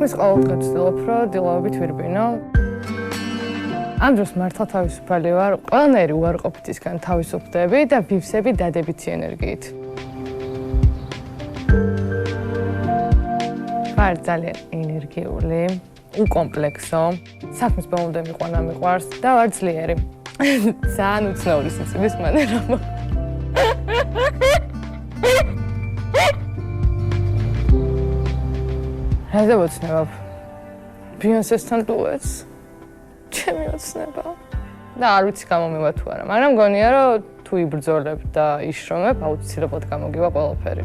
საქმეს ყოველდღე ვცდილობ, რომ დილაობით ვირბინო. ამ დროს მართლა თავისუფალი ვარ, ყველანაირი უარყოფითისგან თავისუფლდები და ვივსები დადებითი ენერგიით. ვარ ძალიან ენერგიული, უკომპლექსო, საქმის ბოლომდე მიყვარს და ვარ ძლიერი. ძალიან უცნაური სიცოცხლის მანერა. რაზე ვოცნებობ? ბიონსესთან დუეტს. ჩემი ოცნება. და არ ვიცი გამომივა თუ არა, მაგრამ მგონია რომ თუ იბრძოლებ და იშრომებ, აუცილებლად გამოგივა ყველაფერი.